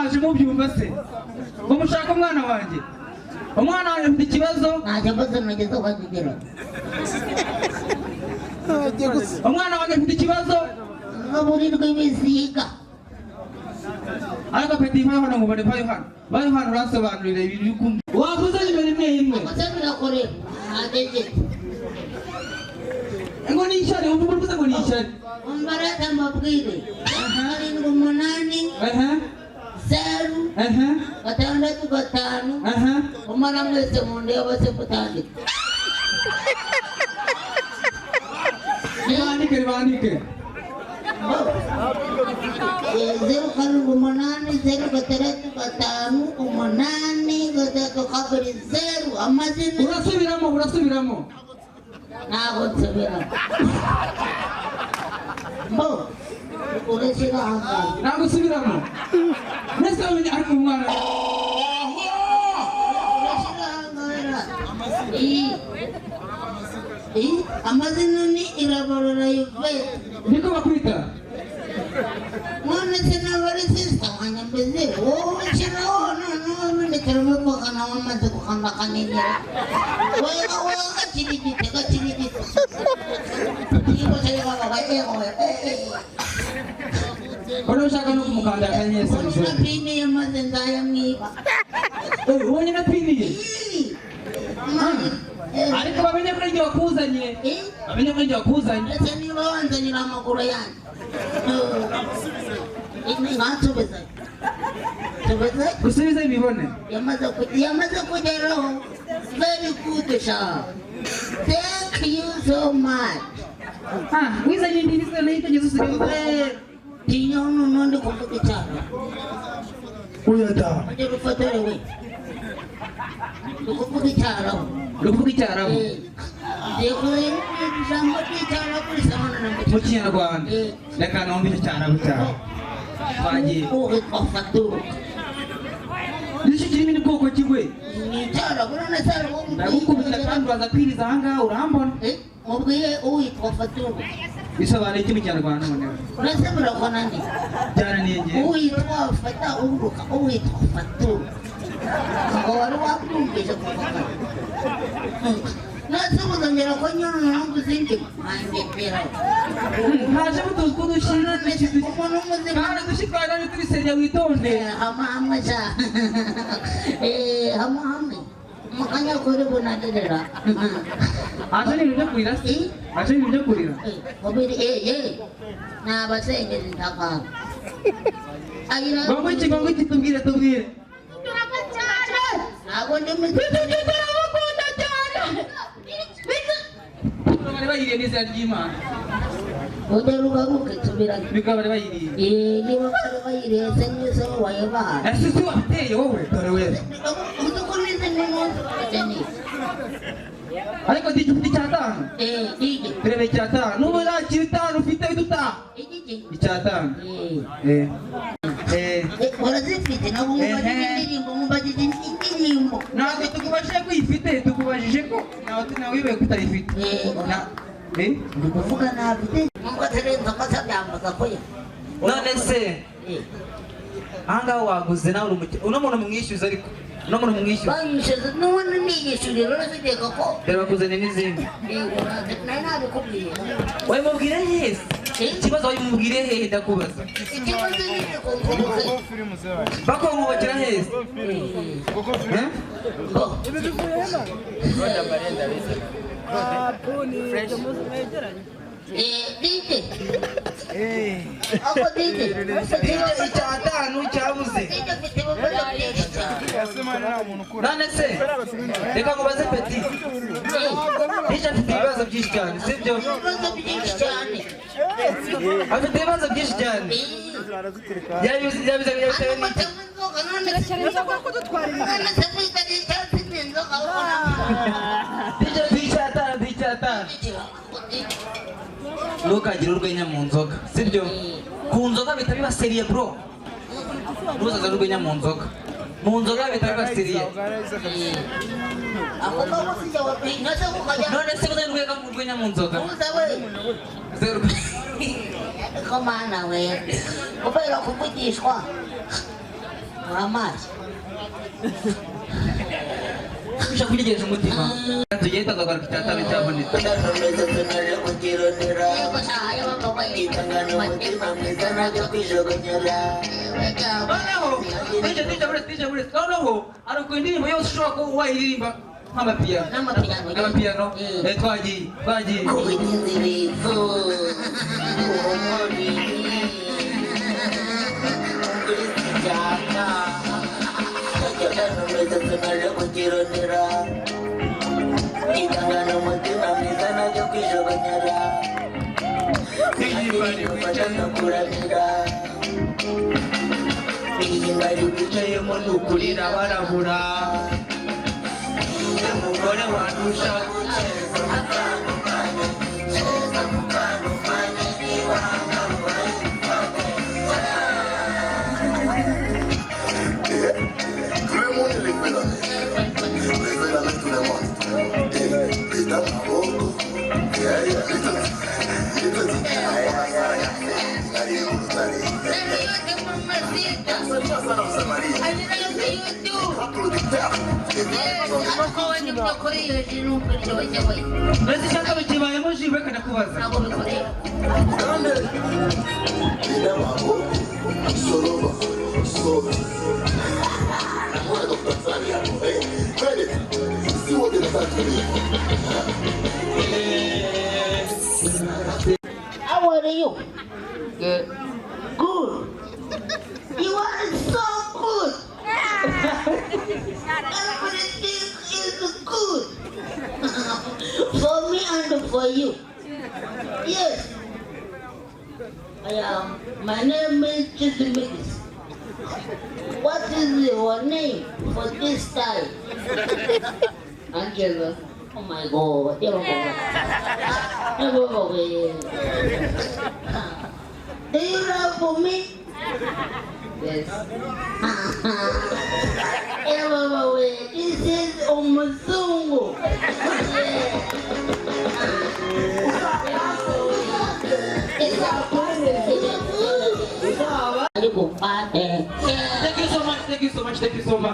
mwaje mubyumva se ngo mushaka umwana wanjye afite ikibazo nta kibazo nageze kwakigera umwana wanjye afite ikibazo ngaburirwa ibisiga ariko peti vayo hano ngo vayo hano urasobanurira ibintu bikumva wakuzanye imbere imwe amaze birakorera ntategetse ngo ni ishyari uvuze ngo ni ishyari umbarata amabwire 7 8 0 6 umara mwese mu ndeba se kutandika bandike 0 amazina urasubiramo ntabwo nsubiramo urashyira ahangaha ntabwo usubiramo mbese wamenye ariko umwana urashyira ahangaha amazina ni irabarura yuvete niko bakwita none se nabari sisa wanyambeze wowe ushyiraho noneho bindikiramo kugana wamaze gukanda akanyenyeri wowe gakirigite wari ushaka no kumukanda akanyenyeri ubona pini yamaze nzayamwiba ubonye na pini ye ariko bamenye ko igihe wakuzanye ndetse niba wanzanira amaguru yanjye nkansubiza usubize bibone yamaze kugeraho very good sha thank you so much wizanye indimi se nayitegezo usigaye tinya nundi kuvuga icyaro uyada ujye gufotora we kuvuga icyaraho ngiye kureba ijambo ry'icyaraho risobanura mu kinyarwanda reka numve icyo cyaraho cyawe twagiye witwa Fatou nicyo kirimo ni bwoko kigwe ni icyaraho urabona cyaraho ndagukubita kandi uraza kwiriza ahangaha urambona mubwiye uwitwa Fatou bisobanuye iki mu kinyarwanda noneho uretse murakona ndi byarananiye ngewe uwitwa Fata uruka uwitwa Fatou ngo wari wakumvise kuvuga nasubuzongera ko nyine ntabwo uzindi mandepera haje mutuzi ko dushyira umuntu muzima kandi dushyikwana ni kuri serya witonde hamwe sha hamwe mukanya kuri bunaderera haje n'ibintu byo kurira se haje n'ibintu byo kurira mubiri n'abasengeri ndakanga ngo iki tubwire ntabwo ndimeze turamukunda cyane bari bayiriye n'izina ry'Imana ujya rugaruke tubiranye bikaba bari bayiriye niba bari bayiriye se nk'izo wayebaye ese si wabiteye wowe dore wese uzi ko nize n'umuntu ukeneye ariko dije ufite icyatanu dije turebe icyatanu n'ubu nta kitanu ufite dutaha icyatanu urazifite ntabwo mubajije indirimbo ntabwo tukubajije ko uyifite tukubajije ko nawe wibaye ko utayifite ndi kuvuga ntabite nubwo atarenze amasa byambaza ko ye none se ahangaha waguze nawe uno muntu mumwishyuza ariko uno muntu mumwishyuza banyishyuza n'ubundi niyishyurira uraziteka ko dore bakuzanye n'izindi nari nabikubwiye wowe mubwire hese ikibazo wabimubwire hehe ndakubaza ikibazo nyine kumvuga bakomubakira hese dije ako dije icyatanu cyabuze none se reka ngubaze peti dije afite ibibazo byinshi cyane sibyo ibibazo byinshi cyane afite ibibazo byinshi cyane ntukagire urwenya mu nzoga sibyo ku nzoga bihita biba seriye bro ntuzaza urwenya mu nzoga bihita biba seriye none se uzajya urwenya mu nzoga ko mana we kubera kuvugishwa amazi ushaka kugejeje umutima tugenda tukagaruka icyatanu cyabonetse noneho hari ukuntu indirimbo yose ushobora kuba wayiririmba nk'amapiyano twagiye kubinezereza naje kukironera itangana umutima mwiza naje kwijogonyera nifasha no kuramira ihimba ribicayemo nukurira barabura umugore wandusha Berarti siapa bicara emosi mereka nak kuasa. How are you? Good. Good. You are so good. Everything is good. For me and for you. Yes. My name is Chisimix. What is your name for this time? Angela. Oh my God. Do you love for me? Yes. This is Omuzungu. Thank you so much.